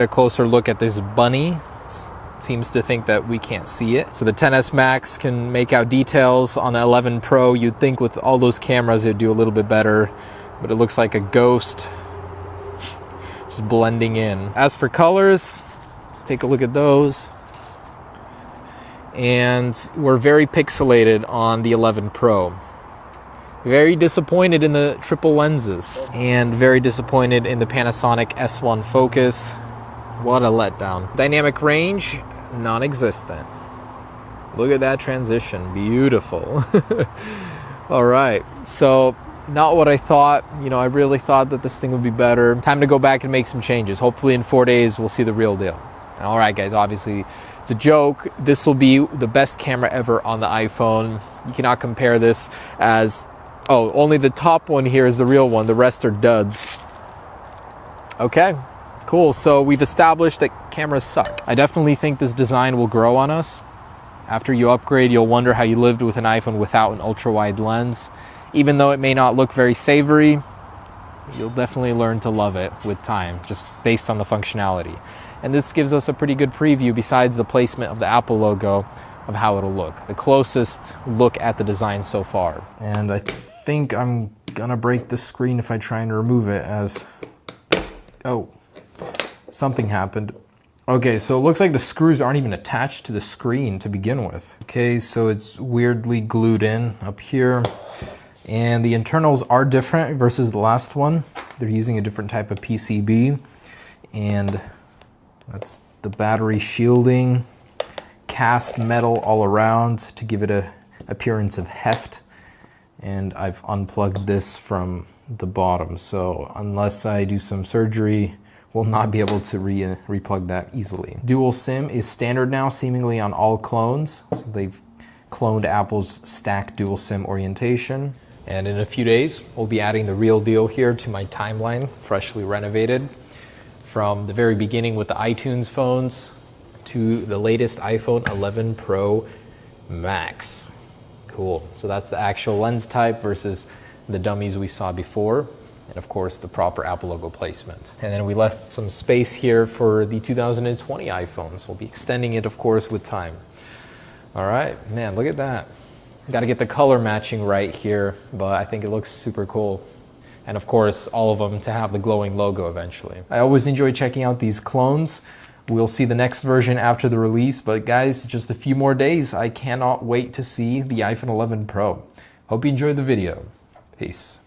A closer look at this bunny. Seems to think that we can't see it. So the XS Max can make out details. On the 11 Pro, you'd think with all those cameras it'd do a little bit better, but it looks like a ghost just blending in. As for colors, let's take a look at those. And we're very pixelated on the 11 Pro. Very disappointed in the triple lenses and very disappointed in the Panasonic S1 focus. What a letdown. Dynamic range, non-existent. Look at that transition, beautiful. All right, so not what I thought. You know, I really thought that this thing would be better. Time to go back and make some changes. Hopefully in 4 days, we'll see the real deal. All right, guys, obviously it's a joke. This will be the best camera ever on the iPhone. You cannot compare this as, oh, only the top one here is the real one. The rest are duds. Okay. Cool, so we've established that cameras suck. I definitely think this design will grow on us. After you upgrade, you'll wonder how you lived with an iPhone without an ultra-wide lens. Even though it may not look very savory, you'll definitely learn to love it with time, just based on the functionality. And this gives us a pretty good preview, besides the placement of the Apple logo, of how it'll look. The closest look at the design so far. And I think I'm gonna break the screen if I try and remove it as, oh. Something happened. Okay, so it looks like the screws aren't even attached to the screen to begin with. Okay, so it's weirdly glued in up here. And the internals are different versus the last one. They're using a different type of PCB. And that's the battery shielding. Cast metal all around to give it an appearance of heft. And I've unplugged this from the bottom. So unless I do some surgery, will not be able to replug that easily. Dual SIM is standard now, seemingly on all clones. So they've cloned Apple's stack dual SIM orientation. And in a few days, we'll be adding the real deal here to my timeline, freshly renovated. From the very beginning with the iTunes phones to the latest iPhone 11 Pro Max. Cool, so that's the actual lens type versus the dummies we saw before. And of course, the proper Apple logo placement. And then we left some space here for the 2020 iPhones. We'll be extending it, of course, with time. All right, man, look at that. Got to get the color matching right here, but I think it looks super cool. And of course, all of them to have the glowing logo eventually. I always enjoy checking out these clones. We'll see the next version after the release, but guys, just a few more days. I cannot wait to see the iPhone 11 Pro. Hope you enjoyed the video. Peace.